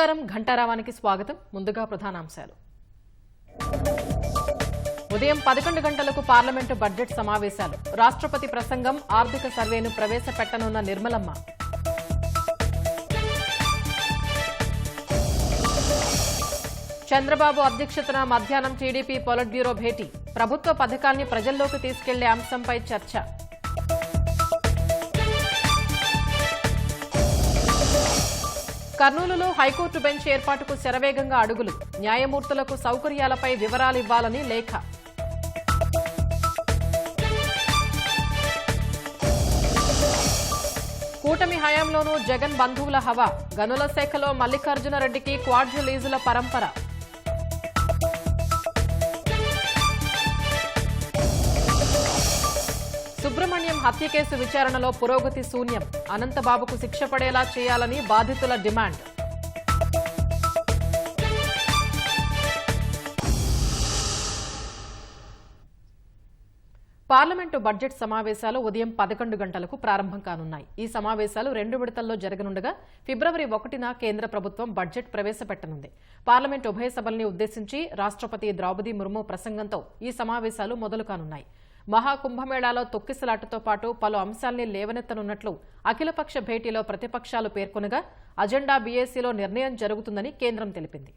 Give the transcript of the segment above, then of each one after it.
నమస్కారం ఘంటారావానికి స్వాగతం. ముందుగా ప్రధానాంశాలు. ఉదయం 11 గంటలకు పార్లమెంటు బడ్జెట్ సమావేశాలు. రాష్ట్రపతి ప్రసంగం, ఆర్థిక సర్వేను ప్రవేశపెట్టనున్న నిర్మలమ్మ. చంద్రబాబు అధ్యక్షతన మధ్యాహ్నం టీడీపీ పొలిట్ బ్యూరో భేటీ. ప్రభుత్వ పథకాల్ని ప్రజల్లోకి తీసుకెళ్లే అంశంపై చర్చ. కర్నూలులో హైకోర్టు బెంచ్ ఏర్పాటుకు శరవేగంగా అడుగులు. న్యాయమూర్తులకు సౌకర్యాలపై వివరాలు ఇవ్వాలని లేఖ. కూటమి హయాంలోనూ జగన్ బంధువుల హవా. గనుల శాఖలో మల్లికార్జునరెడ్డికి క్వార్డ్జు లీజుల పరంపర. సుబ్రహ్మణ్యం హత్య కేసు విచారణలో పురోగతి శూన్యం. అనంతబాబుకు శిక్ష పడేలా చేయాలని బాధితుల డిమాండ్. పార్లమెంటు బడ్జెట్ సమావేశాలు ఉదయం 11 గంటలకు ప్రారంభం కానున్నాయి. ఈ సమావేశాలు 2 విడతల్లో జరగనుండగా ఫిబ్రవరి 1న కేంద్ర ప్రభుత్వం బడ్జెట్ ప్రవేశపెట్టనుంది. పార్లమెంటు ఉభయ సభల్ని ఉద్దేశించి రాష్ట్రపతి ద్రౌపది ముర్ము ప్రసంగంతో ఈ సమావేశాలు మొదలు కానున్నాయి. మహాకుంభమేళాలో తొక్కిసలాటతో పాటు పలు అంశాల్ని లేవనెత్తనున్నట్లు అఖిలపక్ష భేటీలో ప్రతిపక్షాలు పేర్కొనగా అజెండా బీఏసీలో నిర్ణయం జరుగుతుందని కేంద్రం తెలిపింది.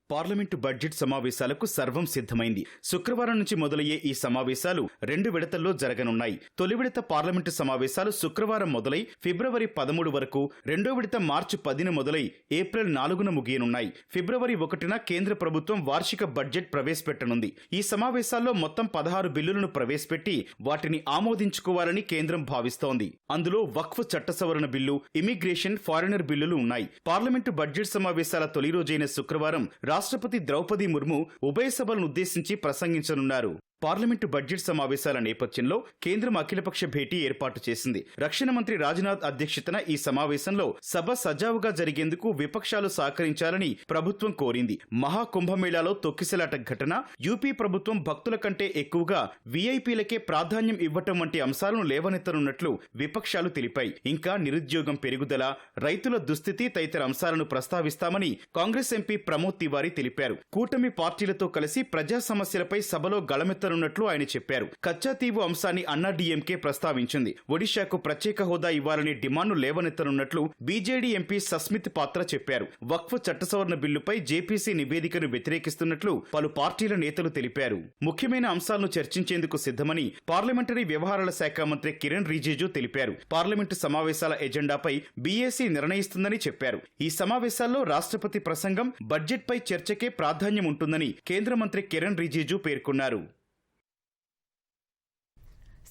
పార్లమెంటు బడ్జెట్ సమావేశాలకు సర్వం సిద్ధమైంది. శుక్రవారం నుంచి మొదలయ్యే ఈ సమావేశాలు 2 విడతల్లో జరగనున్నాయి. తొలి విడత పార్లమెంటు సమావేశాలు శుక్రవారం మొదలై ఫిబ్రవరి 13 వరకు, రెండో విడత మార్చి 10న మొదలై ఏప్రిల్ 4న ముగియనున్నాయి. ఫిబ్రవరి 1న కేంద్ర ప్రభుత్వం వార్షిక బడ్జెట్ ప్రవేశపెట్టనుంది. ఈ సమావేశాల్లో మొత్తం 16 బిల్లులను ప్రవేశపెట్టి వాటిని ఆమోదించుకోవాలని కేంద్రం భావిస్తోంది. అందులో వక్ఫ్ చట్ట సవరణ బిల్లు, ఇమిగ్రేషన్, ఫారినర్ బిల్లులు ఉన్నాయి. పార్లమెంటు బడ్జెట్ సమావేశాల తొలి రోజైన శుక్రవారం రాష్ట్రపతి ద్రౌపది ముర్ము ఉభయ సభలను ఉద్దేశించి ప్రసంగించనున్నారు. పార్లమెంటు బడ్జెట్ సమావేశాల నేపథ్యంలో కేంద్రం అఖిలపక్ష భేటీ ఏర్పాటు చేసింది. రక్షణ మంత్రి రాజ్నాథ్ అధ్యక్షతన ఈ సమావేశంలో సభ సజావుగా జరిగేందుకు విపక్షాలు సహకరించాలని ప్రభుత్వం కోరింది. మహాకుంభమేళాలో తొక్కిసలాట ఘటన, యూపీ ప్రభుత్వం భక్తుల కంటే ఎక్కువగా వీఐపీలకే ప్రాధాన్యం ఇవ్వటం వంటి అంశాలను లేవనెత్తనున్నట్లు విపక్షాలు తెలిపాయి. ఇంకా నిరుద్యోగం పెరుగుదల, రైతుల దుస్థితి తదితర అంశాలను ప్రస్తావిస్తామని కాంగ్రెస్ ఎంపీ ప్రమోద్ తివారీ తెలిపారు. కూటమి పార్టీలతో కలిసి ప్రజా సమస్యలపై సభలో గళమెత్త న్నట్లు ఆయన చెప్పారు. కచ్చాతీవు అంశాన్ని అన్నాడీఎంకే ప్రస్తావించింది. ఒడిశాకు ప్రత్యేక హోదా ఇవ్వాలని డిమాండ్ను లేవనెత్తనున్నట్లు బీజేడీ ఎంపీ సస్మిత్ పాత్ర చెప్పారు. వక్ఫ్ చట్ట సవరణ బిల్లుపై జేపీసీ నివేదికను వ్యతిరేకిస్తున్నట్లు పలు పార్టీల నేతలు తెలిపారు. ముఖ్యమైన అంశాలను చర్చించేందుకు సిద్ధమని పార్లమెంటరీ వ్యవహారాల శాఖ మంత్రి కిరణ్ రిజిజు తెలిపారు. పార్లమెంటు సమావేశాల ఎజెండాపై బీఏసీ నిర్ణయిస్తుందని చెప్పారు. ఈ సమావేశాల్లో రాష్ట్రపతి ప్రసంగం, బడ్జెట్పై చర్చకే ప్రాధాన్యం ఉంటుందని కేంద్ర మంత్రి కిరణ్ రిజిజు పేర్కొన్నారు.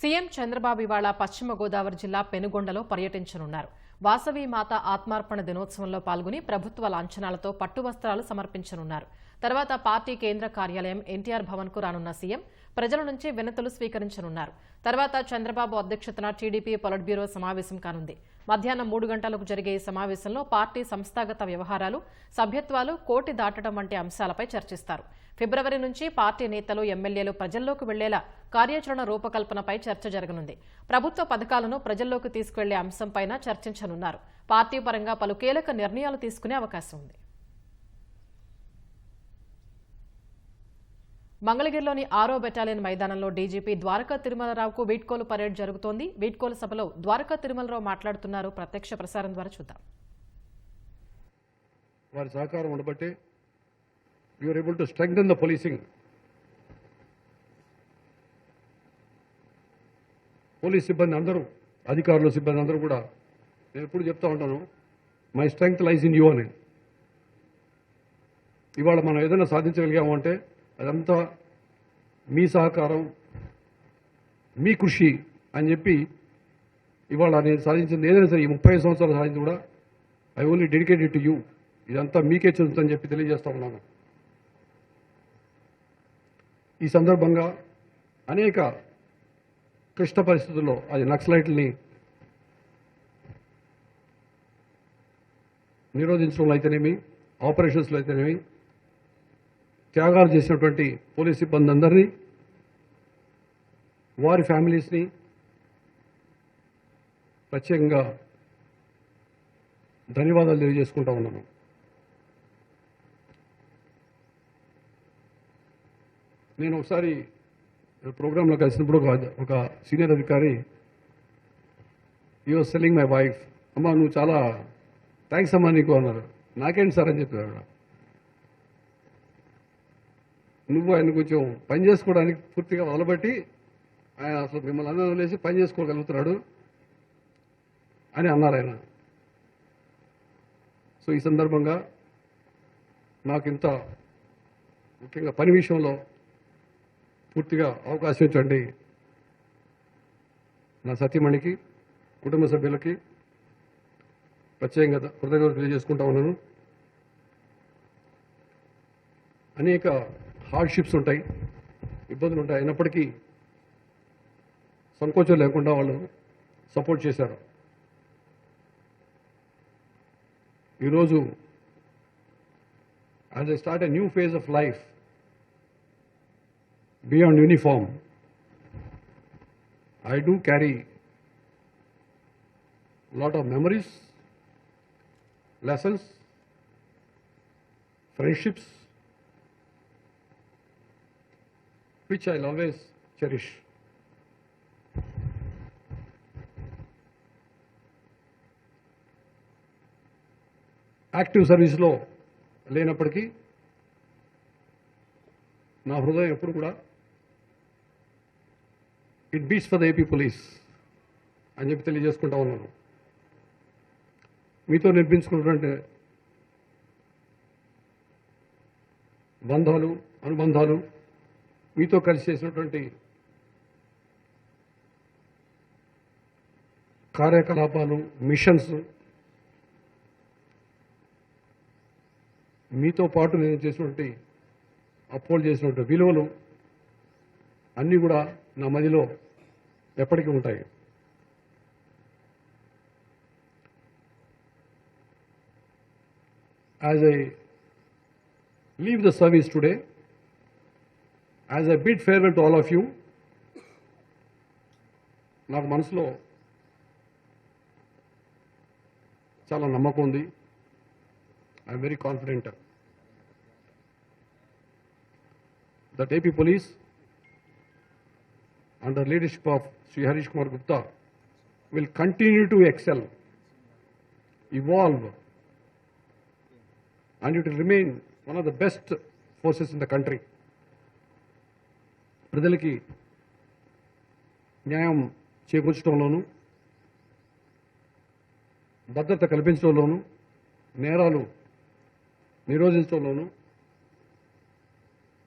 సీఎం చంద్రబాబు ఇవాళ పశ్చిమ గోదావరి జిల్లా పెనుగొండలో పర్యటించనున్నారు. వాసవి మాత ఆత్మార్పణ దినోత్సవంలో పాల్గొని ప్రభుత్వ లాంఛనాలతో పట్టు వస్త్రాలు సమర్పించనున్నారు. తర్వాత పార్టీ కేంద్ర కార్యాలయం ఎన్టీఆర్ భవన్ కు రానున్న సీఎం ప్రజల నుంచి వినతులు స్వీకరించనున్నారు. తర్వాత చంద్రబాబు అధ్యక్షతన టీడీపీ పొలిట్ బ్యూరో సమావేశం కానుంది. మధ్యాహ్నం 3 గంటలకు జరిగే ఈ సమావేశంలో పార్టీ సంస్థాగత వ్యవహారాలు, సభ్యత్వాలు, కోటి దాటడం వంటి అంశాలపై చర్చిస్తారు. ఫిబ్రవరి నుంచి పార్టీ నేతలు, ఎమ్మెల్యేలు ప్రజల్లోకి వెళ్లేలా కార్యాచరణ రూపకల్పనపై చర్చ జరగనుంది. ప్రభుత్వ పథకాలను ప్రజల్లోకి తీసుకువెళ్లే అంశంపైన చర్చించనున్నారు. పార్టీ పరంగా పలు కీలక నిర్ణయాలు తీసుకునే అవకాశం ఉంది. మంగళగిరిలోని 6వ బెటాలియన్ మైదానంలో డీజీపీ ద్వారకా తిరుమలరావుకు వీడ్కోలు పరేడ్ జరుగుతోంది. వీడ్కోలు సభలో ద్వారకా తిరుమలరావు మాట్లాడుతున్నారు. ప్రత్యక్ష ప్రసారం ద్వారా చూద్దాం. వారి సహకారం ఉండబట్టే we are able to strengthen the policing. Police సిబ్బంది అందరూ, అధికారులు, సిబ్బంది అందరూ కూడా నేను ఎప్పుడు చెప్తా ఉంటాను, my strength lies in you అని. ఇవాళ మనం ఏదైనా సాధించగలిగాము అంటే అదంతా మీ సహకారం, మీ కృషి అని చెప్పి ఇవాళ నేను సాధించింది ఏదైనా సరే, ఈ 35 సంవత్సరాలు సాధించి కూడా I only dedicated to you, ఇదంతా మీకే చెందుతుందని చెప్పి తెలియజేస్తా ఉన్నాను. ఈ సందర్భంగా అనేక క్లిష్ట పరిస్థితుల్లో, అది నక్సలైట్లని నిరోధించడంలో అయితేనేమి, ఆపరేషన్స్లో అయితేనేమి, త్యాగాలు చేసినటువంటి పోలీస్ సిబ్బంది అందరినీ, వారి ఫ్యామిలీస్ని ప్రత్యేకంగా ధన్యవాదాలు తెలియజేసుకుంటా ఉన్నాను. నేను ఒకసారి ప్రోగ్రాంలో కలిసినప్పుడు ఒక సీనియర్ అధికారి వాజ్ సెల్లింగ్ మై వైఫ్, అమ్మా నువ్వు చాలా థ్యాంక్స్ అమ్మా నీకు అన్నారు. నాకేంటి సార్ అని చెప్పారు. నువ్వు ఆయన కొంచెం పని చేసుకోవడానికి పూర్తిగా వదలబట్టి ఆయన అసలు మిమ్మల్ని అందరూ వదిలేసి పని చేసుకోగలుగుతున్నాడు అని అన్నారు ఆయన. సో ఈ సందర్భంగా నాకు ఇంత ముఖ్యంగా పని విషయంలో పూర్తిగా అవకాశం ఇచ్చండి నా సతీమణికి, కుటుంబ సభ్యులకి ప్రత్యేకంగా కృతజ్ఞతలు తెలియజేసుకుంటా ఉన్నాను. అనేక హార్డ్షిప్స్ ఉంటాయి, ఇబ్బందులు ఉంటాయి, అయినప్పటికీ సంకోచం లేకుండా వాళ్ళు సపోర్ట్ చేశారు. ఈరోజు as I start a new phase of life beyond uniform, I do carry lot of memories, lessons, friendships, which I'll always cherish. Active సర్వీస్లో లేనప్పటికీ నా హృదయం ఎప్పుడు కూడా it beats for the AP police అని చెప్పి తెలియజేసుకుంటా ఉన్నాను. మీతో నిర్మించుకున్నటువంటి బంధాలు, అనుబంధాలు, మీతో కలిసి చేసినటువంటి కార్యకలాపాలు, మిషన్స్, మీతో పాటు నేను చేసినటువంటి అప్హోల్డ్ చేసినటువంటి విలువలు అన్నీ కూడా నా మదిలో ఎప్పటికీ ఉంటాయి. As I leave the service today, as I bid farewell to all of you, నాకు మనసులో చాలా నమ్మకం ఉంది. I'm very confident that AP Police, under leadership of Sri Harish Kumar Gupta, will continue to excel, evolve, and it will remain one of the best forces in the country. ప్రజలకి న్యాయం చేకూర్చడంలోనూ, భద్రత కల్పించడంలోనూ, నేరాలు నిరోధించడంలోనూ,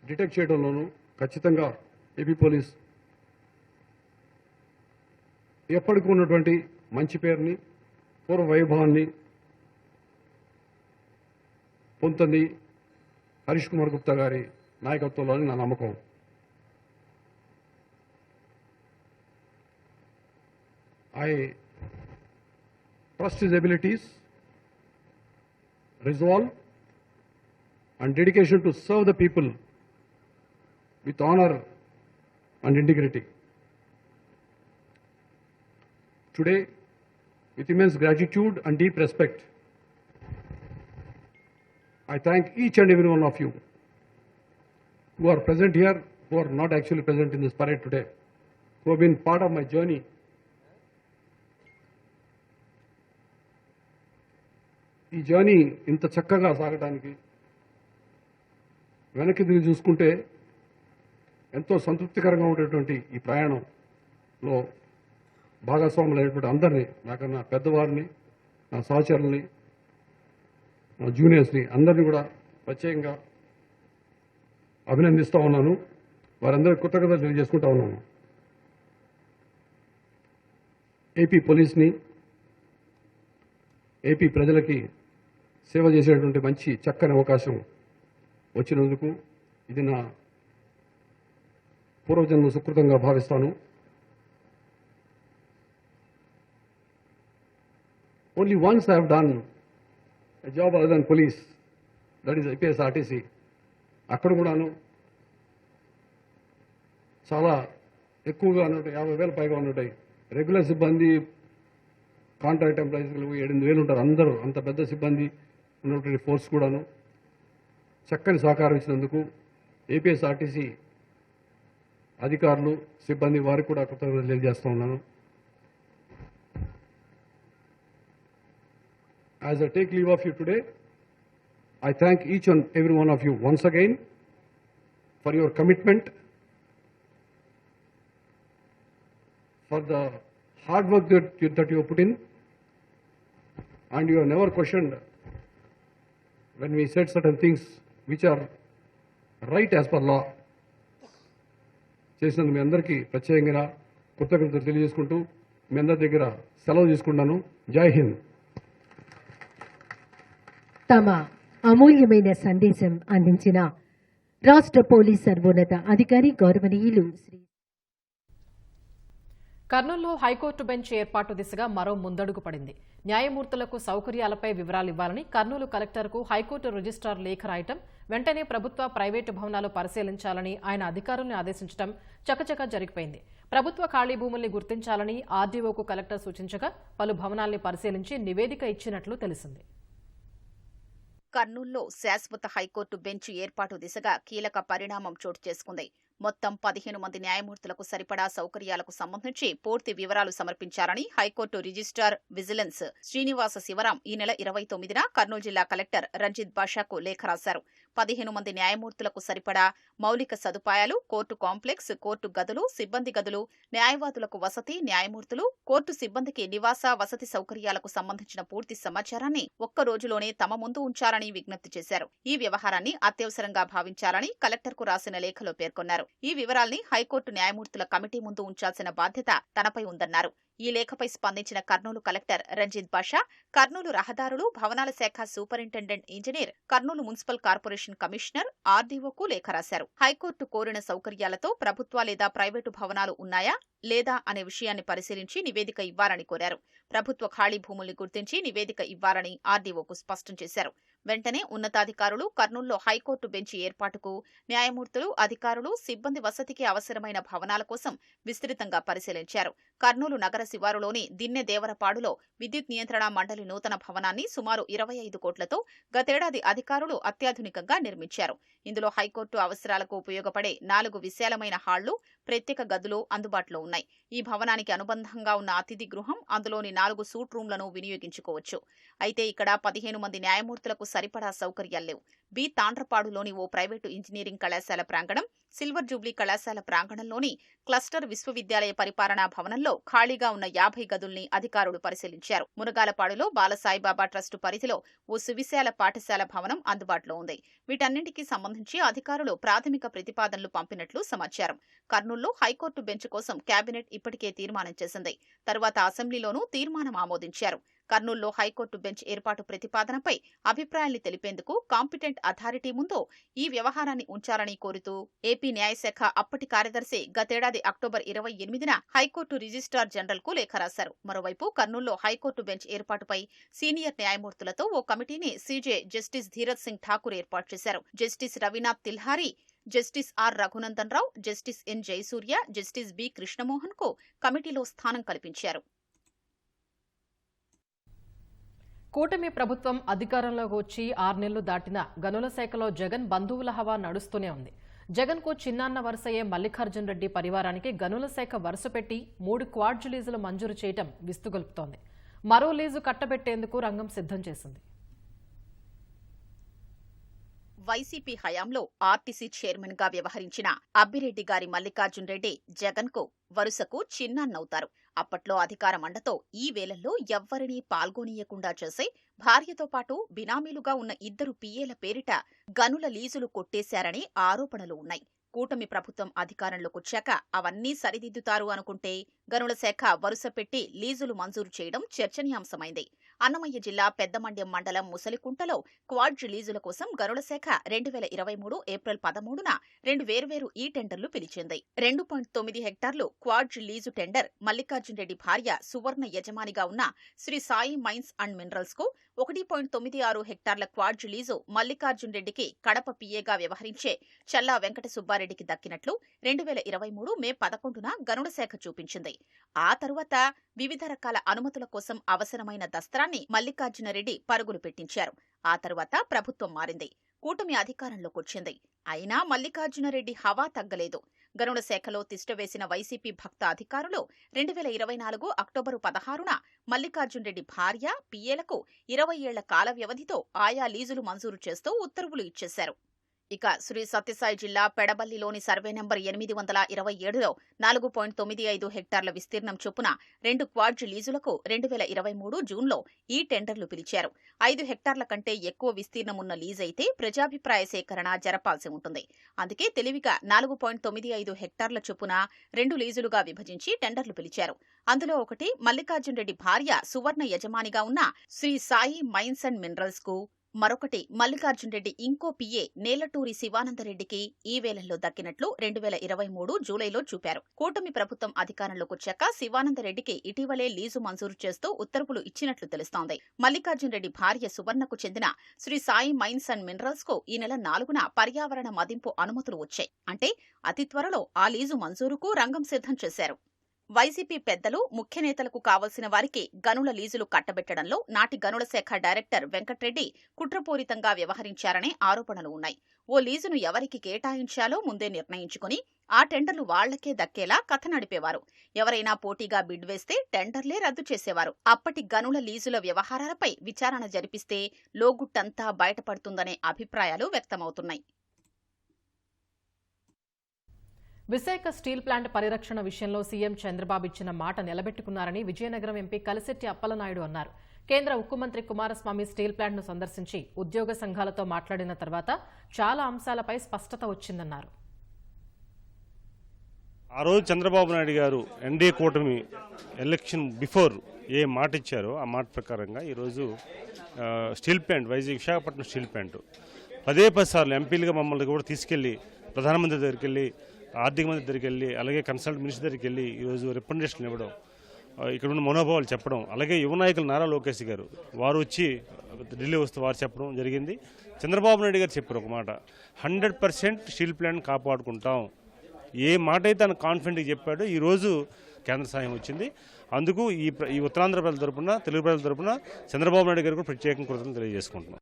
detect చేయడంలోనూ ఖచ్చితంగా AP police ఎప్పటికీ ఉన్నటువంటి మంచి పేరుని, పూర్వ వైభవాన్ని పొందుతుంది హరీష్ కుమార్ గుప్తా గారి నాయకత్వంలోని నా నమ్మకం. I trust his abilities, resolve, and dedication to serve the people with honor and integrity. Today, with immense gratitude and deep respect, I thank each and every one of you who are present here, who are not actually present in this parade today, who have been part of my journey. ఈ journey ఇంత చక్కగా సాగడానికి వెనక్కి తిరిగి చూసుకుంటే ఎంతో సంతృప్తికరంగా ఉండేటువంటి ఈ ప్రయాణంలో భాగస్వాములైనటువంటి అందరినీ, నాకన్నా పెద్దవారిని, నా సహచరుల్ని, నా జూనియర్స్ని అందరినీ కూడా ప్రత్యేకంగా అభినందిస్తూ ఉన్నాను. వారందరికీ కృతజ్ఞతలు తెలియజేసుకుంటా ఉన్నాను. ఏపీ పోలీస్ని, ఏపీ ప్రజలకి సేవ చేసేటువంటి మంచి చక్కని అవకాశం వచ్చినందుకు ఇది నా పూర్వజన్మ సుకృతంగా భావిస్తాను. Only once I have done a job other than police, that is IPS RTC. అక్కడ కూడాను చాలా ఎక్కువగా ఉన్నట్టు 50,000 పైగా ఉన్నట్టు రెగ్యులర్ సిబ్బంది, కాంట్రాక్ట్ ఎంప్లాయీస్లు 8,000 ఉంటారు. అందరూ అంత పెద్ద సిబ్బంది ఉన్నటువంటి ఫోర్స్ కూడాను చక్కని సహకారం ఇచ్చినందుకు ఏపీఎస్ఆర్టీసీ అధికారులు సిబ్బంది వారికి కూడా కృతజ్ఞతలు తెలియజేస్తూ ఉన్నాను. As I take leave of you today, I thank each and every one of you once again for your commitment, for the hard work that you have put in, and you have never questioned when we said certain things which are right as per law. చేసినందుకు మీ అందరికీ ప్రత్యేకంగా కృతజ్ఞతలు తెలియజేసుకుంటూ మీ అందరి దగ్గర సెలవు తీసుకుంటాను. జై హింద్. తమ అమూల్యమైన సందేశం అందించిన రాష్ట్ర పోలీస్ సర్వోన్నత అధికారి గౌరవనీయులు శ్రీ కర్నూలులో హైకోర్టు బెంచ్ ఏర్పాటు దిశగా మరో ముందడుగు పడింది. న్యాయమూర్తులకు సౌకర్యాలపై వివరాలు ఇవ్వాలని కర్నూలు కలెక్టర్కు హైకోర్టు రిజిస్ట్రార్ లేఖ రాయటం, వెంటనే ప్రభుత్వ ప్రైవేటు భవనాలు పరిశీలించాలని ఆయన అధికారులను ఆదేశించడం చకచకా జరిగిపోయింది. ప్రభుత్వ ఖాళీ భూముల్ని గుర్తించాలని ఆర్డీఓకు కలెక్టర్ సూచించగా పలు భవనాల్ని పరిశీలించి నివేదిక ఇచ్చినట్లు తెలిసింది. కర్నూలులో శాశ్వత హైకోర్టు బెంచ్ ఏర్పాటు దిశగా కీలక పరిణామం చోటు చేసుకుంది. మొత్తం 15 మంది న్యాయమూర్తులకు సరిపడా సౌకర్యాలకు సంబంధించి పూర్తి వివరాలు సమర్పించాలని high court registrar vigilance Srinivasa Sivaram ఈ నెల 29న కర్నూలు జిల్లా కలెక్టర్ రంజిత్ బాషాకు లేఖ రాశారు. 15 మంది న్యాయమూర్తులకు సరిపడా మౌలిక సదుపాయాలు, కోర్టు కాంప్లెక్స్, కోర్టు గదులు, సిబ్బంది గదులు, న్యాయవాదులకు వసతి, న్యాయమూర్తులు, కోర్టు సిబ్బందికి నివాస వసతి సౌకర్యాలకు సంబంధించిన పూర్తి సమాచారాన్ని ఒక్క రోజులోనే తమ ముందు ఉంచాలని విజ్ఞప్తి చేశారు. ఈ వ్యవహారాన్ని అత్యవసరంగా భావించాలని కలెక్టర్కు రాసిన లేఖలో పేర్కొన్నారు. ఈ వివరాల్ని హైకోర్టు న్యాయమూర్తుల కమిటీ ముందు ఉంచాల్సిన బాధ్యత తనపై ఉందన్నారు. ఈ లేఖపై స్పందించిన కర్నూలు కలెక్టర్ రంజిత్ బాషా కర్నూలు రహదారులు, భవనాల శాఖ superintendent engineer, Kurnool municipal corporation commissioner, ఆర్డీఓకు లేఖ రాశారు. హైకోర్టు కోరిన సౌకర్యాలతో ప్రభుత్వ లేదా ప్రైవేటు భవనాలు ఉన్నాయా లేదా అనే విషయాన్ని పరిశీలించి నివేదిక ఇవ్వాలని కోరారు. ప్రభుత్వ ఖాళీ భూముల్ని గుర్తించి నివేదిక ఇవ్వాలని ఆర్డీఓకు స్పష్టం చేశారు. వెంటనే ఉన్నతాధికారులు కర్నూలులో హైకోర్టు బెంచ్ ఏర్పాటుకు న్యాయమూర్తులు, అధికారులు, సిబ్బంది వసతికి అవసరమైన భవనాల కోసం విస్తృతంగా పరిశీలించారు. కర్నూలు నగర శివారులోని దిన్నె దేవరపాడులో విద్యుత్ నియంత్రణ మండలి నూతన భవనాన్ని సుమారు 25 కోట్లతో గతేడాది అధికారులు అత్యాధునికంగా నిర్మించారు. ఇందులో హైకోర్టు అవసరాలకు ఉపయోగపడే 4 విశాలమైన హాళ్లు, ప్రత్యేక గదులు అందుబాటులో ఉన్నాయి. ఈ భవనానికి అనుబంధంగా ఉన్న అతిథి గృహం, అందులోని 4 సూట్ రూమ్లను వినియోగించుకోవచ్చు. అయితే ఇక్కడ 15 మంది న్యాయమూర్తులకు సరిపడా సౌకర్యాలు లేవు. బి తాండ్రపాడులోని ఓ ప్రైవేటు ఇంజనీరింగ్ కళాశాల ప్రాంగణం, సిల్వర్ జూబ్లీ కళాశాల ప్రాంగణంలోని క్లస్టర్ విశ్వవిద్యాలయ పరిపాలనా భవనంలో ఖాళీగా ఉన్న 50 గదుల్ని అధికారులు పరిశీలించారు. మునగాలపాడులో బాలసాయిబాబా ట్రస్టు పరిధిలో ఓ సువిశాల పాఠశాల భవనం అందుబాటులో ఉంది. వీటన్నింటికీ సంబంధించి అధికారులు ప్రాథమిక ప్రతిపాదనలు పంపినట్లు సమాచారం. కర్నూలులో హైకోర్టు బెంచ్ కోసం కేబినెట్ ఇప్పటికే తీర్మానం చేసింది. తరువాత అసెంబ్లీలోనూ తీర్మానం ఆమోదించారు. కర్నూలులో హైకోర్టు బెంచ్ ఏర్పాటు ప్రతిపాదనపై అభిప్రాయాన్ని తెలిపేందుకు కాంపిటెంట్ అథారిటీ ముందు ఈ వ్యవహారాన్ని ఉంచాలని కోరుతూ ఏపీ న్యాయశాఖ అప్పటి కార్యదర్శి గతేడాది అక్టోబర్ 28న హైకోర్టు రిజిస్ట్రార్ జనరల్ కు లేఖ రాశారు. మరోవైపు కర్నూలులో హైకోర్టు బెంచ్ ఏర్పాటుపై సీనియర్ న్యాయమూర్తులతో ఓ కమిటీని సీజే జస్టిస్ ధీరజ్ సింగ్ ఠాకూర్ ఏర్పాటు చేశారు. Justice Ravinath Tilhari, justice R Raghunandan Rao, justice N Jayasurya, justice B Krishnamohan కు కమిటీలో స్థానం కల్పించారు. కూటమి ప్రభుత్వం అధికారంలోకి వచ్చి 6 నెలలు దాటినా గనుల శాఖలో జగన్ బంధువుల హవా నడుస్తూనే ఉంది. జగన్ కు చిన్నాన్న వరుసయ్యే మల్లికార్జున్ రెడ్డి పరివారానికి గనుల శాఖ వరుస పెట్టి 3 క్వార్జ్ లీజులు మంజూరు చేయటం విస్తుగొల్పుతోంది. మరో లీజు కట్టబెట్టేందుకు రంగం సిద్ధం చేసింది. వైసీపీ హయాంలో ఆర్టీసీ చైర్మన్ గా వ్యవహరించిన అబ్బిరెడ్డి గారి మల్లికార్జున్ రెడ్డి జగన్ కు వరుసకు చిన్నాన్నవుతారు. అప్పట్లో అధికార మండతో ఈ వేళల్లో ఎవ్వరినీ పాల్గొనీయకుండా చేసి భార్యతో పాటు బినామీలుగా ఉన్న 2 పిఏల పేరిట గనుల లీజులు కొట్టేశారని ఆరోపణలు ఉన్నాయి. కూటమి ప్రభుత్వం అధికారంలోకొచ్చాక అవన్నీ సరిదిద్దుతారు అనుకుంటే గనుల శాఖ వరుస పెట్టి లీజులు మంజూరు చేయడం చర్చనీయాంశమైంది. అన్నమయ్య జిల్లా పెద్దమండ్యం మండలం ముసలికుంటలో క్వాడ్జ్ లీజుల కోసం గనుల శాఖ 2023 ఏప్రిల్ 13న 2 వేర్వేరు ఈ టెండర్లు పిలిచింది. 2.9 హెక్టార్లు quartz lease tender Mallikarjun Reddy భార్య సువర్ణ యజమానిగా ఉన్న Sri Sai mines and minerals కు, 1.96 హెక్టార్ల క్వాడ్జ్ లీజు మల్లికార్జున్ రెడ్డికి కడప పిఏగా వ్యవహరించే చల్లా వెంకట సుబ్బారెడ్డికి దక్కినట్లు 2023 మే 11న గనుల శాఖ చూపించింది. ఆ తరువాత వివిధ రకాల అనుమతుల కోసం అవసరమైన దస్త్రాన్ని మల్లికార్జునరెడ్డి పరుగులు పెట్టించారు. ఆ తరువాత ప్రభుత్వం మారింది, కూటమి అధికారంలోకి వచ్చింది. అయినా మల్లికార్జునరెడ్డి హవా తగ్గలేదు. గనుల శాఖలో తిష్టవేసిన వైసీపీ భక్త అధికారులు 2024 అక్టోబరు 16న మల్లికార్జునరెడ్డి భార్య, పిఏలకు 20 ఏళ్ల కాల వ్యవధితో ఆయా లీజులు మంజూరు చేస్తూ ఉత్తర్వులు ఇచ్చేశారు. ఇక శ్రీ సత్యసాయి జిల్లా పెడబల్లిలోని సర్వే నంబర్ 827లో 4.95 హెక్టార్ల విస్తీర్ణం చొప్పున 2 క్వాడ్జ్ లీజులకు 2023 జూన్లో ఈ టెండర్లు పిలిచారు. 5 హెక్టార్ల కంటే ఎక్కువ విస్తీర్ణం ఉన్న లీజైతే ప్రజాభిప్రాయ సేకరణ జరపాల్సి ఉంటుంది. అందుకే తెలివిగా 4.95 హెక్టార్ల చొప్పున 2 లీజులుగా విభజించి టెండర్లు పిలిచారు. అందులో ఒకటి మల్లికార్జునరెడ్డి భార్య సువర్ణ యజమానిగా ఉన్న Sri Sai mines and minerals కు, మరొకటి మల్లికార్జునరెడ్డి ఇంకో పిఏ నేలటూరి శివానందరెడ్డికి ఈ వేలంలో దక్కినట్లు 2023 జూలైలో చూపారు. కూటమి ప్రభుత్వం అధికారంలోకి వచ్చాక శివానందరెడ్డికి ఇటీవలే లీజు మంజూరు చేస్తూ ఉత్తర్వులు ఇచ్చినట్లు తెలుస్తోంది. మల్లికార్జునరెడ్డి భార్య సువర్ణకు చెందిన Sri Sai mines and minerals కు ఈ నెల 4న పర్యావరణ మదింపు అనుమతులు వచ్చాయి. అంటే అతి త్వరలో ఆ లీజు మంజూరుకు రంగం సిద్ధం చేశారు. వైసీపీ పెద్దలు, ముఖ్య నేతలకు కావలసిన వారికి గనుల లీజులు కట్టబెట్టడంలో నాటి గనుల శాఖ డైరెక్టర్ వెంకట్రెడ్డి కుట్రపూరితంగా వ్యవహరించారనే ఆరోపణలు ఉన్నాయి. ఓ లీజును ఎవరికి కేటాయించాలో ముందే నిర్ణయించుకుని ఆ టెండర్లు వాళ్లకే దక్కేలా కథ నడిపేవారు. ఎవరైనా పోటీగా బిడ్ వేస్తే టెండర్లే రద్దు చేసేవారు. అప్పటి గనుల లీజుల వ్యవహారాలపై విచారణ జరిపిస్తే లోగుట్టంతా బయటపడుతుందనే అభిప్రాయాలు వ్యక్తమవుతున్నాయి. విశాఖ స్టీల్ ప్లాంట్ పరిరక్షణ విషయంలో సీఎం చంద్రబాబు ఇచ్చిన మాట నిలబెట్టుకున్నారని విజయనగరం ఎంపీ కలిశెట్టి అప్పలనాయుడు అన్నారు. కేంద్ర ఉక్కు మంత్రి కుమారస్వామి స్టీల్ ప్లాంట్ను సందర్శించి ఉద్యోగ సంఘాలతో మాట్లాడిన తర్వాత చాలా అంశాలపై స్పష్టత వచ్చిందన్నారు. ఆ రోజు చంద్రబాబు నాయుడు గారు ఎన్డీఏ కూటమి ఎలక్షన్ బిఫోర్ ఏ మాట ఇచ్చారో ఆ మాట ప్రకారంగా ఈరోజు steel plant Visakhapatnam steel plant 10 సార్లు ఎంపీలుగా మమ్మల్ని కూడా తీసుకెళ్లి ప్రధానమంత్రి దగ్గరికి వెళ్ళి, ఆర్థిక మంత్రి దగ్గరికి వెళ్ళి, అలాగే కన్సల్ట్ మినిస్టర్ దగ్గరికి వెళ్ళి ఈరోజు రిప్రజెంటేషన్ ఇవ్వడం, ఇక్కడ ఉన్న మనోభావాలు చెప్పడం, అలాగే యువ నాయకులు నారా లోకేష్ గారు వారు వచ్చి ఢిల్లీ వస్తూ వారు చెప్పడం జరిగింది. చంద్రబాబు నాయుడు గారు చెప్పారు ఒక మాట, 100% స్టీల్ ప్లాంట్ కాపాడుకుంటాం. ఏ మాట అయితే ఆయన కాన్ఫిడెంట్గా చెప్పాడో ఈరోజు కేంద్ర సహాయం వచ్చింది. అందుకు ఈ ఉత్తరాంధ్ర ప్రజల తరపున, తెలుగు ప్రజల తరపున చంద్రబాబు నాయుడు గారు కూడా ప్రత్యేకంగా కృతజ్ఞతలు తెలియజేసుకుంటున్నాం.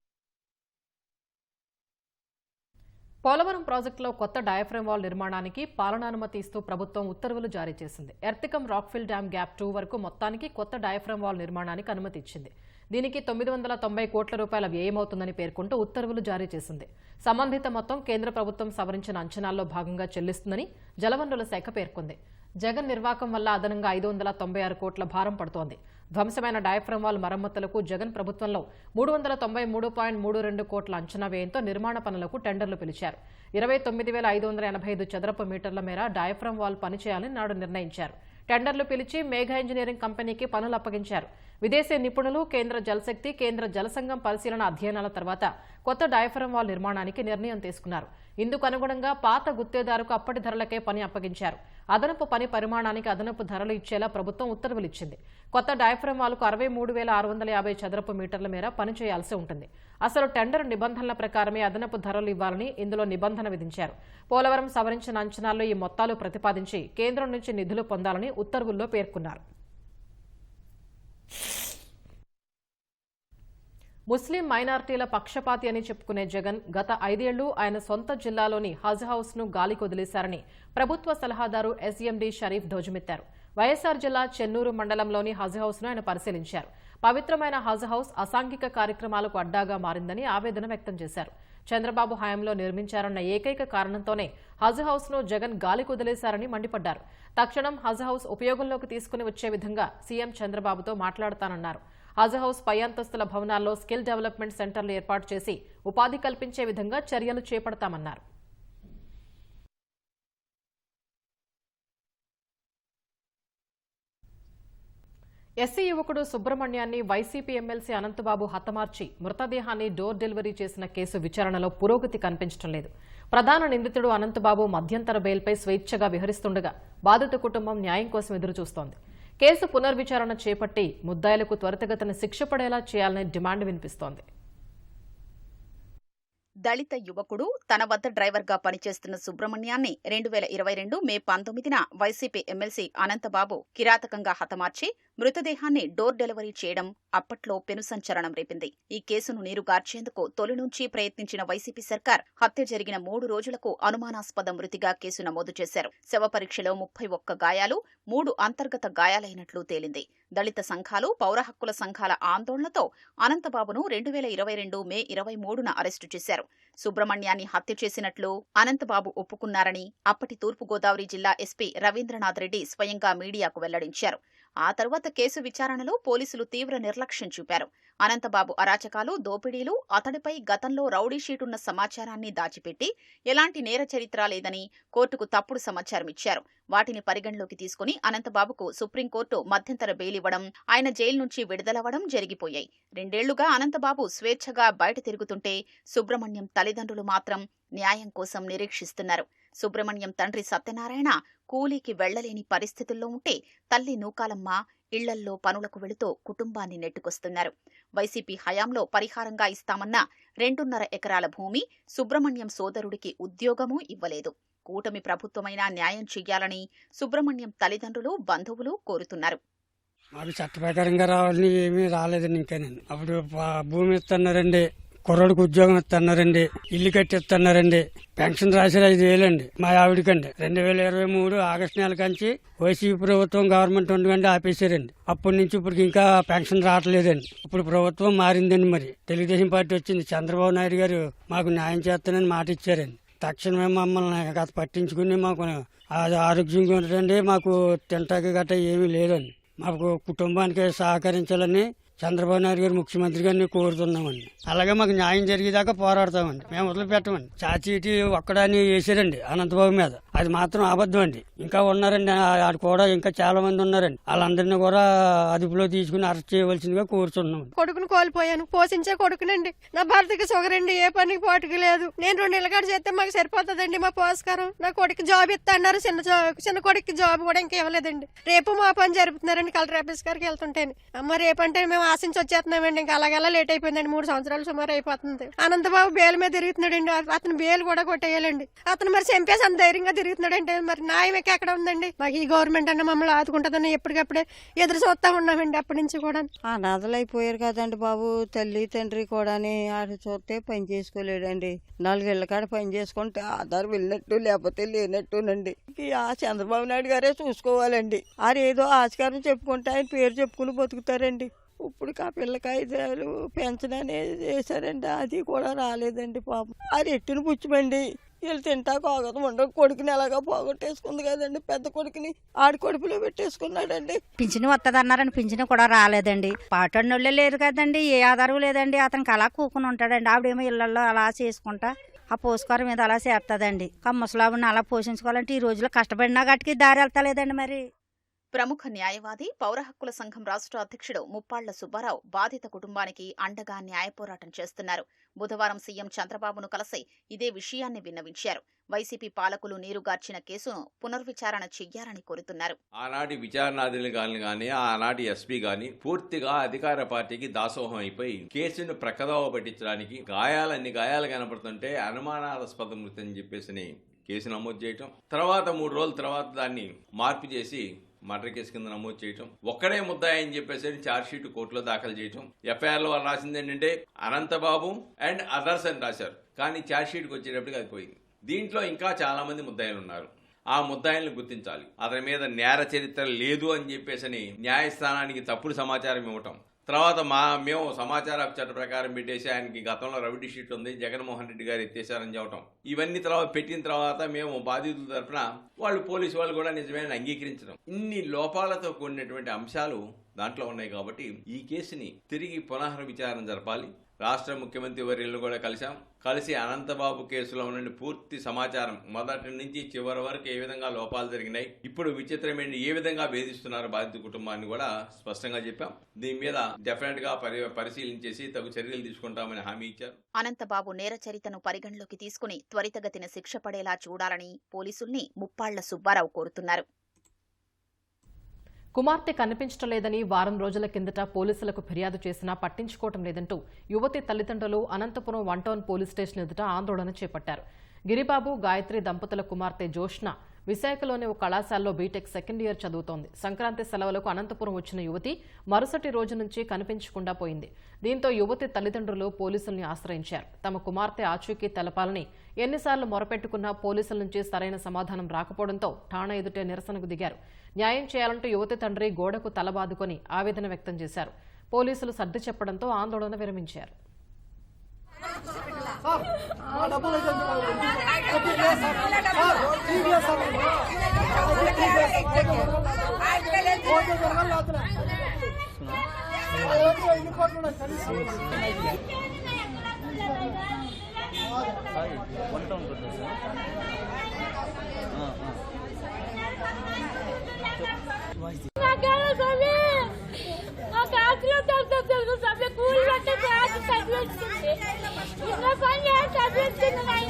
పోలవరం ప్రాజెక్టులో కొత్త డయాఫ్రమ్ వాల్ నిర్మాణానికి పాలనానుమతి ఇస్తూ ప్రభుత్వం ఉత్తర్వులు జారీ చేసింది. ఎర్తికం రాక్ఫిల్ డ్యామ్ గ్యాప్ 2 వరకు మొత్తానికి కొత్త డయాఫ్రమ్ వాల్ నిర్మాణానికి అనుమతి ఇచ్చింది. దీనికి 990 కోట్ల రూపాయల వ్యయమవుతుందని పేర్కొంటూ ఉత్తర్వులు జారీ చేసింది. సంబంధిత మొత్తం కేంద్ర ప్రభుత్వం సవరించిన అంచనాల్లో భాగంగా చెల్లిస్తుందని జలవనరుల శాఖ పేర్కొంది. జగన్ నిర్వాకం వల్ల అదనంగా 596 కోట్ల భారం పడుతోంది. ధ్వంసమైన డయాఫ్రమ్ వాల్ మరమ్మతులకు జగన్ ప్రభుత్వంలో 393.32 కోట్ల అంచనా వ్యయంతో నిర్మాణ పనులకు టెండర్లు పిలిచారు. 29,585 చదరపు మీటర్ల మేర డయాఫ్రమ్ వాల్ పనిచేయాలని నాడు నిర్ణయించారు. టెండర్లు పిలిచి మేఘా ఇంజనీరింగ్ కంపెనీకి పనులు అప్పగించారు. విదేశీ నిపుణులు, కేంద్ర జలశక్తి, కేంద్ర జలసంఘం పరిశీలన అధ్యయనాల తర్వాత కొత్త డయాఫ్రమ్ వాల్ నిర్మాణానికి నిర్ణయం తీసుకున్నారు. ఇందుకు అనుగుణంగా పాత గుత్తేదారుకు అప్పటి ధరలకే పని అప్పగించారు. అదనపు పని పరిమాణానికి అదనపు ధరలు ఇచ్చేలా ప్రభుత్వం ఉత్తర్వులు ఇచ్చింది. కొత్త డయాఫ్రమ్ వాల్కు 63,650 చదరపు మీటర్ల మేర పని చేయాల్సి ఉంటుంది. అసలు టెండర్ నిబంధనల ప్రకారమే అదనపు ధరలు ఇవ్వాలని ఇందులో నిబంధన విధించారు. పోలవరం సవరించిన అంచనాల్లో ఈ మొత్తాలు ప్రతిపాదించి కేంద్రం నుంచి నిధులు పొందాలని ఉత్తర్వుల్లో పేర్కొన్నారు. ముస్లిం మైనార్టీల పక్షపాతి అని చెప్పుకునే జగన్ గత 5 ఏళ్లు ఆయన సొంత జిల్లాలోని హజ్ హౌస్ ను గాలికి వదిలేశారని ప్రభుత్వ సలహాదారు ఎస్ఎండి షరీఫ్ ధ్వజమెత్తారు. వైఎస్ఆర్ జిల్లా చెన్నూరు మండలంలోని హజ్ హౌస్ ను ఆయన పరిశీలించారు. పవిత్రమైన హజ్ హౌస్ అసాంఘిక కార్యక్రమాలకు అడ్డాగా మారిందని ఆవేదన వ్యక్తం చేశారు. చంద్రబాబు హయాంలో నిర్మించారన్న ఏకైక కారణంతోనే హజ్ హౌస్ ను జగన్ గాలికి వదిలేశారని మండిపడ్డారు. తక్షణం హజ్ హౌస్ ఉపయోగంలోకి తీసుకుని వచ్చే విధంగా సీఎం చంద్రబాబుతో మాట్లాడతానన్నారు. హజ్ హౌస్ పై అంతస్తుల భవనాల్లో స్కిల్ డెవలప్మెంట్ సెంటర్లు ఏర్పాటు చేసి ఉపాధి కల్పించే విధంగా చర్యలు చేపడతామన్నారు. ఎస్సీ యువకుడు సుబ్రహ్మణ్యాన్ని వైసీపీ ఎమ్మెల్సీ అనంతబాబు హతమార్చి మృతదేహాన్ని డోర్ డెలివరీ చేసిన కేసు విచారణలో పురోగతి కనిపించడం లేదు. ప్రధాన నిందితుడు అనంతబాబు మధ్యంతర బెయిల్పై స్వేచ్ఛగా విహరిస్తుండగా బాధిత కుటుంబం న్యాయం కోసం ఎదురుచూస్తోంది. కేసు పునర్విచారణ చేపట్టి ముద్దాయిలకు త్వరితగతిన శిక్ష పడేలా చేయాలనే డిమాండ్ వినిపిస్తోంది. దళిత యువకుడు తన వద్ద డ్రైవర్గా పనిచేస్తున్న సుబ్రహ్మణ్యాన్ని 2022 మే 19న వైసీపీ ఎమ్మెల్సీ అనంతబాబు కిరాతకంగా హతమార్చి మృతదేహాన్ని డోర్ డెలివరీ చేయడం అప్పట్లో పెను సంచలనం రేపింది. ఈ కేసును నీరుగార్చేందుకు తొలి నుంచి ప్రయత్నించిన వైసీపీ సర్కార్ హత్య జరిగిన 3 రోజులకు అనుమానాస్పద మృతిగా కేసు నమోదు చేశారు. శవ పరీక్షలో 31 గాయాలు, 3 అంతర్గత గాయాలైనట్లు తేలింది. దళిత సంఘాలు, పౌర హక్కుల సంఘాల ఆందోళనతో అనంతబాబును 2022 మే 23న అరెస్టు చేశారు. సుబ్రహ్మణ్యాన్ని హత్య చేసినట్లు అనంతబాబు ఒప్పుకున్నారని అప్పటి తూర్పుగోదావరి జిల్లా ఎస్పీ రవీంద్రనాథ్ రెడ్డి స్వయంగా మీడియాకు వెల్లడించారు. ఆ తర్వాత కేసు విచారణలో పోలీసులు తీవ్ర నిర్లక్ష్యం చూపారు. అనంతబాబు అరాచకాలు, దోపిడీలు, అతడిపై గతంలో రౌడీ షీటున్న సమాచారాన్ని దాచిపెట్టి ఎలాంటి నేర చరిత్ర లేదని కోర్టుకు తప్పుడు సమాచారం ఇచ్చారు. వాటిని పరిగణలోకి తీసుకుని అనంతబాబుకు సుప్రీంకోర్టు మధ్యంతర బెయిల్ ఇవ్వడం, ఆయన జైలు నుంచి విడుదలవ్వడం జరిగిపోయాయి. 2 ఏళ్లుగా అనంతబాబు స్వేచ్ఛగా బయట తిరుగుతుంటే సుబ్రహ్మణ్యం తల్లిదండ్రులు మాత్రం న్యాయం కోసం నిరీక్షిస్తున్నారు. సుబ్రహ్మణ్యం తండ్రి సత్యనారాయణ కూలీకి వెళ్లలేని పరిస్థితుల్లో ఉంటే తల్లి నూకాలమ్మ ఇళ్లల్లో పనులకు వెళుతూ కుటుంబాన్ని నెట్టుకొస్తున్నారు. వైసీపీ హయాంలో పరిహారంగా ఇస్తామన్న 2.5 ఎకరాల భూమి, సుబ్రహ్మణ్యం సోదరుడికి ఉద్యోగమూ ఇవ్వలేదు. కూటమి ప్రభుత్వమైనా న్యాయం చెయ్యాలని సుబ్రహ్మణ్యం తల్లిదండ్రులు, బంధువులు కోరుతున్నారు. మాకు చట్ట ప్రకారంగా రావాలని ఏమీ రాలేదండి. ఇంకానండి అప్పుడు భూమి ఇస్తున్నారండి, కుర్రోడికి ఉద్యోగం ఇస్తున్నారండి, ఇల్లు కట్టిస్తున్నారండి, పెన్షన్ రాశారు 5,000 అండి మా ఆవిడకండి. 2023 ఆగస్టు నెల కంచి వైసీపీ ప్రభుత్వం గవర్నమెంట్ ఉండకండి ఆపేశారండి. అప్పటి నుంచి ఇప్పటికి ఇంకా పెన్షన్ రావట్లేదండి. ఇప్పుడు ప్రభుత్వం మారిందండి. మరి తెలుగుదేశం పార్టీ వచ్చింది. చంద్రబాబు నాయుడు గారు మాకు న్యాయం చేస్తానని మాట ఇచ్చారండి. తక్షణమే మమ్మల్ని గత పట్టించుకుని మాకు ఆరోగ్యంగా ఉండదండి. మాకు తింటాకి గట్రా ఏమీ లేదండి. మాకు కుటుంబానికి సహకరించాలని చంద్రబాబు నాయుడు గారు ముఖ్యమంత్రి గారిని కోరుతున్నామండి. అలాగే మాకు న్యాయం జరిగేదాకా పోరాడతామండి. మేము వదిలిపెట్టమండి. చాచీటి ఒక్కడాన్ని వేసారండి అనంతబాబు మీద. అది మాత్రం అబద్ధం అండి. ఇంకా ఉన్నారండి, ఆడు కూడా ఇంకా చాలా మంది ఉన్నారండి. వాళ్ళందరినీ కూడా అదుపులో తీసుకుని అరెస్ట్ చేయవలసిందిగా కోరుతున్నాం. కొడుకును కోల్పోయాను, పోషించే కొడుకునండి. నా భర్తకి షుగర్ అండి, ఏ పనికి పాటుకు లేదు. నేను 2 నెలల కాడ చేస్తే మాకు సరిపోతుందండి మా పోషకారం. నా కొడుకు జాబ్ ఇస్తా అన్నారు, చిన్న కొడుకు జాబ్ కూడా ఇంకా ఇవ్వలేదండి. రేపు మా పని జరుపుతున్నారండి కలెక్టర్ ఆఫీస్ గారికి వెళ్తుంటేనే. అమ్మ రేపంటే మేము ఆశించి వచ్చేస్తున్నామండి. ఇంకా అలాగలా లేట్ అయిపోయిందండి. 3 సంవత్సరాలు సుమారు అయిపోతుంది. అనంతబాబు బేల్ మీద తిరుగుతున్నాడండి. అతను బేల్ కూడా కొట్టేయాలండి. అతను మరి చంపేసి అంత ధైర్యంగా తిరుగుతున్నాడంటే మరి న్యాయం ఎక్కడ ఉందండి? మాకు ఈ గవర్నమెంట్ అన్న మమ్మల్ని ఆదుకుంటుందని ఎప్పటికప్పుడే ఎదురు చూస్తా ఉన్నామండి అప్పటి నుంచి కూడా. అనాథలైపోయారు కదండి బాబు. తల్లి తండ్రి కూడా ఆడు చూస్తే పని చేసుకోలేడండి. 4 ఏళ్ల కాడ పని చేసుకుంటే ఆధార్ వెళ్ళినట్టు లేకపోతే లేనట్టునండి. ఆ చంద్రబాబు నాయుడు గారే చూసుకోవాలండి. ఏదో ఆస్కారం చెప్పుకుంటే ఆయన పేరు చెప్పుకుని బతుకుతారండి. ఇప్పుడు ఆ పిల్లకి 5 ఏళ్ళు పెన్షన్ అనేది చేశారండి. అది కూడా రాలేదండి పాపం. ఎట్టుని పుచ్చిమండి. వీళ్ళు తింటా కాగదు ఉండ కొడుకుని ఎలాగా పోగొట్టేసుకుంది కదండి. పెద్ద కొడుకుని ఆడి కొడుకులో పెట్టేసుకున్నాడండి. పింఛను వస్తుంది అన్నారని పింఛను కూడా రాలేదండి. పాటోళ్ళే లేరు కదండి, ఏ ఆధారం లేదండి. అతనికి అలా కూకుని ఉంటాడండి. ఆవిడేమో ఇళ్లలో అలా చేసుకుంటా ఆ పోషకారం మీద అలా చేస్తుందండి. ఆ ముసలాబుని అలా పోషించుకోవాలంటే ఈ రోజుల్లో కష్టపడినా గట్టికి దారి వెళ్తలేదండి. మరి ప్రముఖ న్యాయవాది, పౌర హక్కుల సంఘం రాష్ట్ర అధ్యక్షుడు ముప్పాళ్ల సుబ్బారావు బాధిత కుటుంబానికి అండగా న్యాయ పోరాటం చేస్తున్నారు. బుధవారం సీఎం చంద్రబాబును కలిసి ఇదే విషయాన్ని విన్నవించారు. వైసీపీ పాలకులు నీరుగార్చిన కేసును పునర్విచారణ చెయ్యాలని కోరుతున్నారు. ఆనాటి విచారణాధికారులు గాని, ఆనాటి ఎస్పీ గాని పూర్తిగా అధికార పార్టీకి దాసోహం అయిపోయి కేసును ప్రక్కదోవ పట్టించడానికి గాయాలు కనపడుతుంటే అనుమానాస్పద మృతి అని చెప్పేసి కేసు నమోదు చేయటం, తర్వాత 3 రోజుల తర్వాత దాన్ని మార్పు చేసి మర్డర్ కేసు కింద నమోదు చేయటం, ఒక్కడే ముద్దాయి అని చెప్పేసి ఛార్జ్షీట్ కోర్టులో దాఖలు చేయటం. ఎఫ్ఐఆర్లో వాళ్ళు రాసింది ఏంటంటే అనంతబాబు అండ్ అదర్స్ అని రాశారు. కానీ ఛార్జ్షీట్కి వచ్చేటప్పటికి అది పోయింది. దీంట్లో ఇంకా చాలా మంది ముద్దాయిలు ఉన్నారు. ఆ ముద్దాయిలను గుర్తించాలి. అతని మీద నేర చరిత్ర లేదు అని చెప్పేసి న్యాయస్థానానికి తప్పుడు సమాచారం ఇవ్వటం, తర్వాత మేము సమాచార చట్ట ప్రకారం పెట్టేసి ఆయనకి గతంలో రౌడీ షీట్ ఉంది, జగన్మోహన్ రెడ్డి గారు ఎత్తేసారని చెప్పటం, ఇవన్నీ పెట్టిన తర్వాత మేము బాధితుల తరఫున పోలీసు వాళ్ళు కూడా నిజమైన అంగీకరించడం, ఇన్ని లోపాలతో కూడినటువంటి అంశాలు దాంట్లో ఉన్నాయి. కాబట్టి ఈ కేసుని తిరిగి పునఃవిచారణ జరపాలి. రాష్ట్ర ముఖ్యమంత్రి వర్యులను కూడా కలిసి అనంతబాబు కేసులో ఉన్న పూర్తి సమాచారం మొదటి నుంచి చివరి వరకు ఏ విధంగా లోపాలు జరిగినాయి, ఇప్పుడు విచిత్రమైన ఏ విధంగా వేధిస్తున్నారు బాధిత కుటుంబాన్ని కూడా స్పష్టంగా చెప్పాం. దీని మీద డెఫినెట్ గా పరిశీలించేసి తగు చర్యలు తీసుకుంటామని హామీ ఇచ్చారు. అనంతబాబు నేర చరిత్రను పరిగణలోకి తీసుకుని త్వరితగతిన శిక్ష పడేలా చూడాలని పోలీసుల్ని ముప్పాళ్ల సుబ్బారావు కోరుతున్నారు. కుమార్తె కనిపించడం లేదని వారం రోజుల కిందట పోలీసులకు ఫిర్యాదు చేసినా పట్టించుకోవటం లేదంటూ యువతి తల్లిదండ్రులు అనంతపురం 1 టౌన్ పోలీస్ స్టేషన్ ఎదుట ఆందోళన చేపట్టారు. గిరిబాబు, గాయత్రి దంపతుల కుమార్తె జోష్న విశాఖలోని ఓ కళాశాలలో బీటెక్ సెకండ్ ఇయర్ చదువుతోంది. సంక్రాంతి సెలవులకు అనంతపురం వచ్చిన యువతి మరుసటి రోజు నుంచి కనిపించకుండా పోయింది. దీంతో యువతి తల్లిదండ్రులు పోలీసుల్ని ఆశ్రయించారు. తమ కుమార్తె ఆచూకీ తెలపాలని ఎన్నిసార్లు మొరపెట్టుకున్నా పోలీసుల నుంచి సరైన సమాధానం రాకపోవడంతో ఠాణా ఎదుటే నిరసనకు దిగారు. న్యాయం చేయాలంటూ యువతి తండ్రి గోడకు తలబాదుకొని ఆవేదన వ్యక్తం చేశారు. పోలీసులు సర్ది చెప్పడంతో ఆందోళన విరమించారు. Não conhece a gente, não é